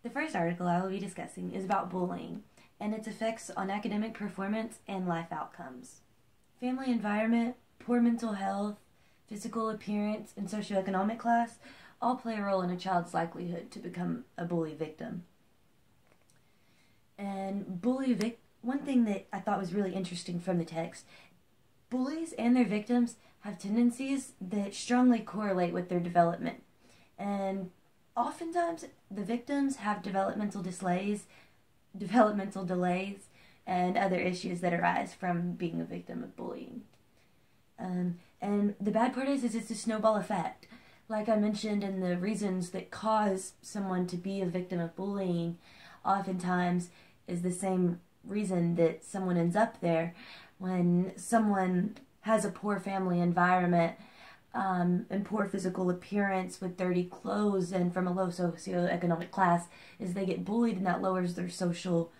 The first article I will be discussing is about bullying and its effects on academic performance and life outcomes. Family environment, poor mental health, physical appearance, and socioeconomic class all play a role in a child's likelihood to become a bully victim. And one thing that I thought was really interesting from the text, bullies and their victims have tendencies that strongly correlate with their development. And oftentimes, the victims have developmental delays, and other issues that arise from being a victim of bullying. And the bad part is it's a snowball effect. Like I mentioned in the reasons that cause someone to be a victim of bullying, oftentimes is the same reason that someone ends up there. When someone has a poor family environment, and poor physical appearance with dirty clothes and from a low socioeconomic class, is they get bullied, and that lowers their social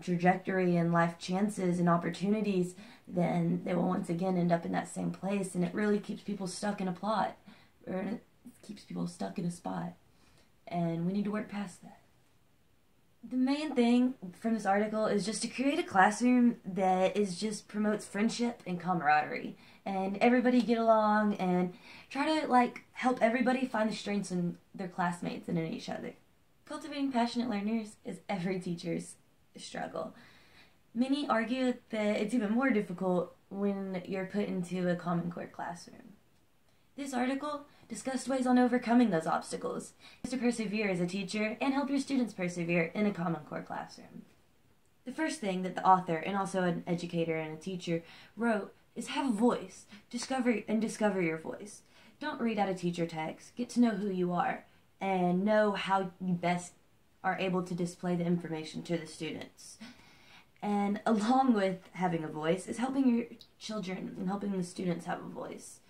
trajectory and life chances and opportunities, then they will once again end up in that same place, and it really keeps people stuck in a plot, or it keeps people stuck in a spot, and we need to work past that. The main thing from this article is just to create a classroom that promotes friendship and camaraderie, and everybody get along and try to help everybody find the strengths in their classmates and in each other. Cultivating passionate learners is every teacher's struggle. Many argue that it's even more difficult when you're put into a Common Core classroom. This article discussed ways on overcoming those obstacles, to persevere as a teacher and help your students persevere in a Common Core classroom. The first thing that the author, and also an educator and a teacher, wrote is have a voice. Discover your voice. Don't read out a teacher text. Get to know who you are and know how you best are able to display the information to the students. And along with having a voice is helping your children and helping the students have a voice.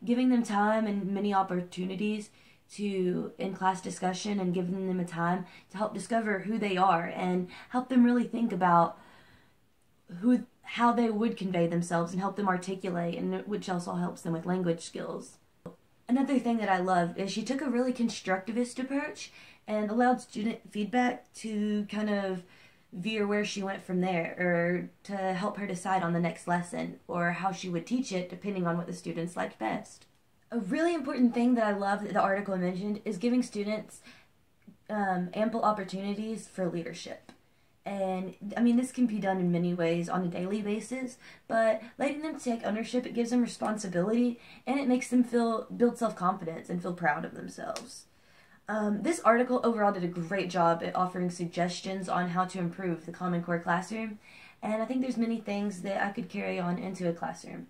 Giving them time and many opportunities in class discussion, and giving them a time to help discover who they are and help them really think about how they would convey themselves and help them articulate, and which also helps them with language skills. Another thing that I love is she took a really constructivist approach and allowed student feedback to kind of veer where she went from there, or to help her decide on the next lesson or how she would teach it depending on what the students liked best. A really important thing that I love that the article mentioned is giving students ample opportunities for leadership. And I mean, this can be done in many ways on a daily basis, but letting them take ownership, it gives them responsibility, and it makes them build self-confidence and feel proud of themselves. This article overall did a great job at offering suggestions on how to improve the Common Core classroom, and I think there's many things that I could carry on into a classroom.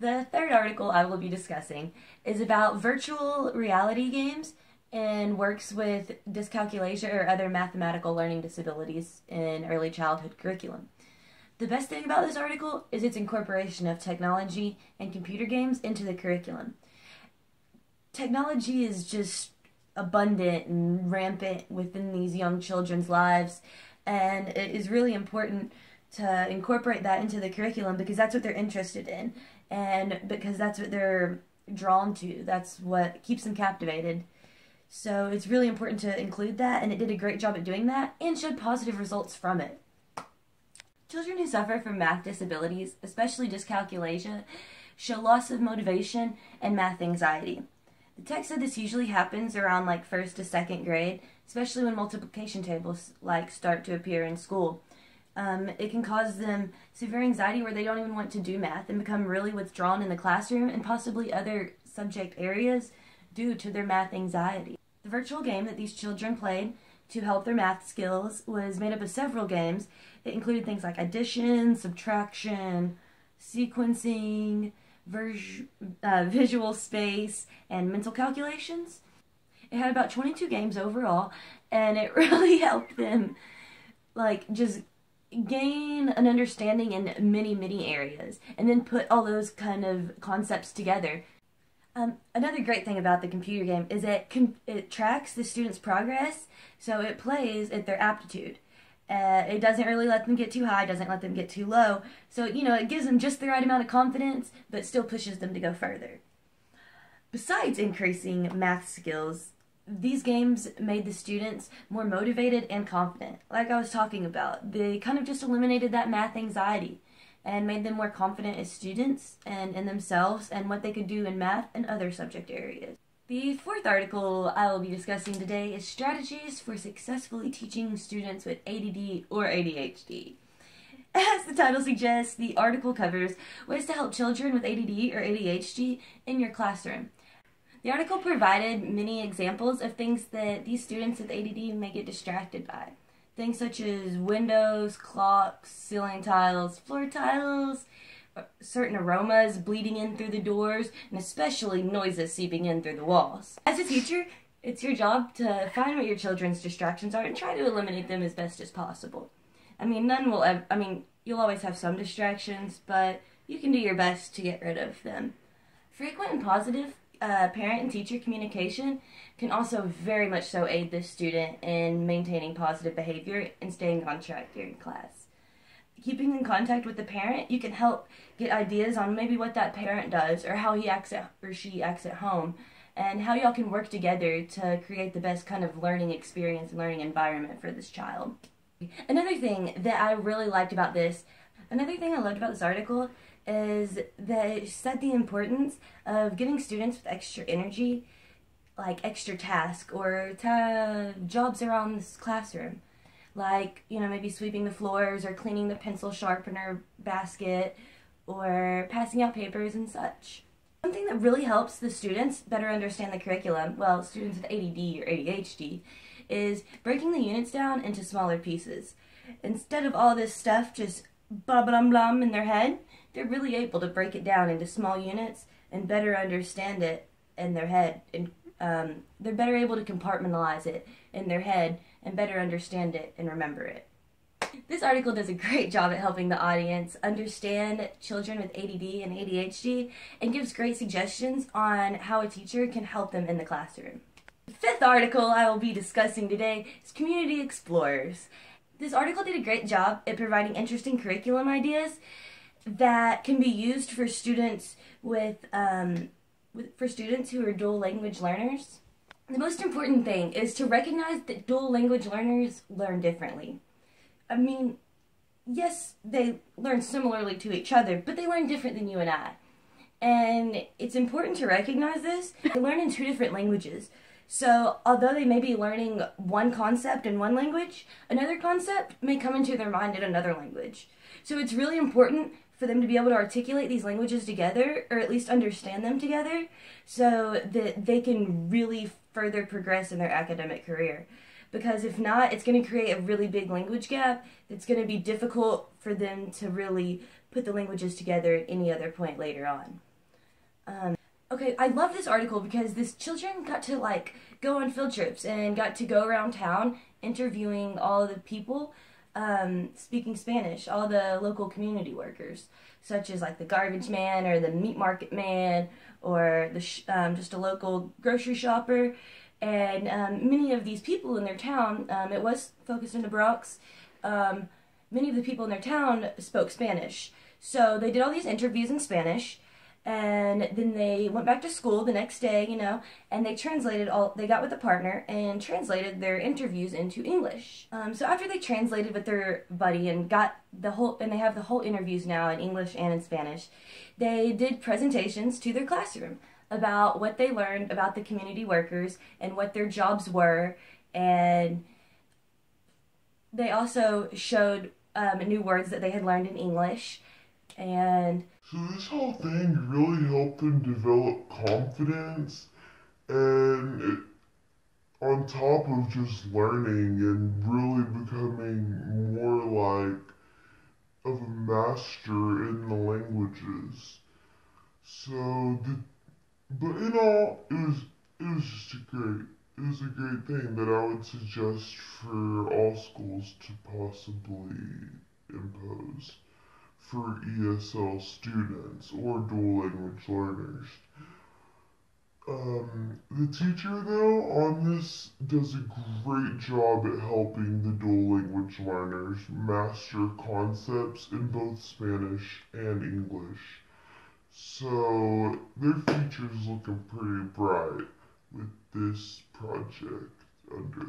The third article I will be discussing is about virtual reality games and works with dyscalculia or other mathematical learning disabilities in early childhood curriculum. The best thing about this article is its incorporation of technology and computer games into the curriculum. Technology is just abundant and rampant within these young children's lives, and it is really important to incorporate that into the curriculum because that's what they're interested in, and because that's what they're drawn to. That's what keeps them captivated. So it's really important to include that, and it did a great job at doing that and showed positive results from it. Children who suffer from math disabilities, especially dyscalculia, show loss of motivation and math anxiety. The text said this usually happens around first to second grade, especially when multiplication tables start to appear in school. It can cause them severe anxiety where they don't even want to do math and become really withdrawn in the classroom and possibly other subject areas due to their math anxiety. The virtual game that these children played to help their math skills was made up of several games. It included things like addition, subtraction, sequencing, visual space, and mental calculations. It had about 22 games overall, and it really helped them just gain an understanding in many areas, and then put all those kind of concepts together. Another great thing about the computer game is it tracks the students' progress, so it plays at their aptitude. It doesn't really let them get too high, doesn't let them get too low. So, it gives them just the right amount of confidence, but still pushes them to go further. Besides increasing math skills, these games made the students more motivated and confident. Like I was talking about, they kind of just eliminated that math anxiety and made them more confident as students and in themselves and what they could do in math and other subject areas. The fourth article I will be discussing today is strategies for successfully teaching students with ADD or ADHD. As the title suggests, the article covers ways to help children with ADD or ADHD in your classroom. The article provided many examples of things that these students with ADD may get distracted by. Things such as windows, clocks, ceiling tiles, floor tiles, certain aromas bleeding in through the doors, and especially noises seeping in through the walls. As a teacher, it's your job to find what your children's distractions are and try to eliminate them as best as possible. You'll always have some distractions, but you can do your best to get rid of them. Frequent and positive parent and teacher communication can also very much so aid this student in maintaining positive behavior and staying on track during class. Keeping in contact with the parent, you can help get ideas on maybe what that parent does or how he acts or she acts at home, and how y'all can work together to create the best kind of learning experience and learning environment for this child. Another thing I loved about this article is that it said the importance of giving students with extra energy, like extra tasks or jobs around this classroom. Like, maybe sweeping the floors or cleaning the pencil sharpener basket or passing out papers and such. Something that really helps the students better understand the curriculum, well, students with ADD or ADHD, is breaking the units down into smaller pieces. Instead of all this stuff just blah blah blah in their head, they're really able to break it down into small units and better understand it in their head. And they're better able to compartmentalize it in their head and better understand it and remember it. This article does a great job at helping the audience understand children with ADD and ADHD and gives great suggestions on how a teacher can help them in the classroom. The fifth article I will be discussing today is Community Explorers. This article did a great job at providing interesting curriculum ideas that can be used for students who are dual language learners. The most important thing is to recognize that dual language learners learn differently. Yes, they learn similarly to each other, but they learn different than you and I. And it's important to recognize this. They learn in two different languages. So, although they may be learning one concept in one language, another concept may come into their mind in another language. So it's really important for them to be able to articulate these languages together, or at least understand them together, so that they can really further progress in their academic career. Because if not, it's going to create a really big language gap that's going to be difficult for them to really put the languages together at any other point later on. Okay, I love this article because these children got to go on field trips and got to go around town interviewing all the people speaking Spanish, all the local community workers, such as the garbage man or the meat market man or the just a local grocery shopper. And many of these people in their town, it was focused in the Bronx, many of the people in their town spoke Spanish. So they did all these interviews in Spanish, and then they went back to school the next day, and they got with a partner and translated their interviews into English. So after they translated with their buddy and they have the whole interviews now in English and in Spanish, they did presentations to their classroom about what they learned about the community workers and what their jobs were, and they also showed new words that they had learned in English. And so this whole thing really helped them develop confidence, and on top of just learning and really becoming more of a master in the languages. But in all, it was a great thing that I would suggest for all schools to possibly impose for ESL students or dual language learners. The teacher, though, on this does a great job at helping the dual language learners master concepts in both Spanish and English. So their future's looking pretty bright. with this project under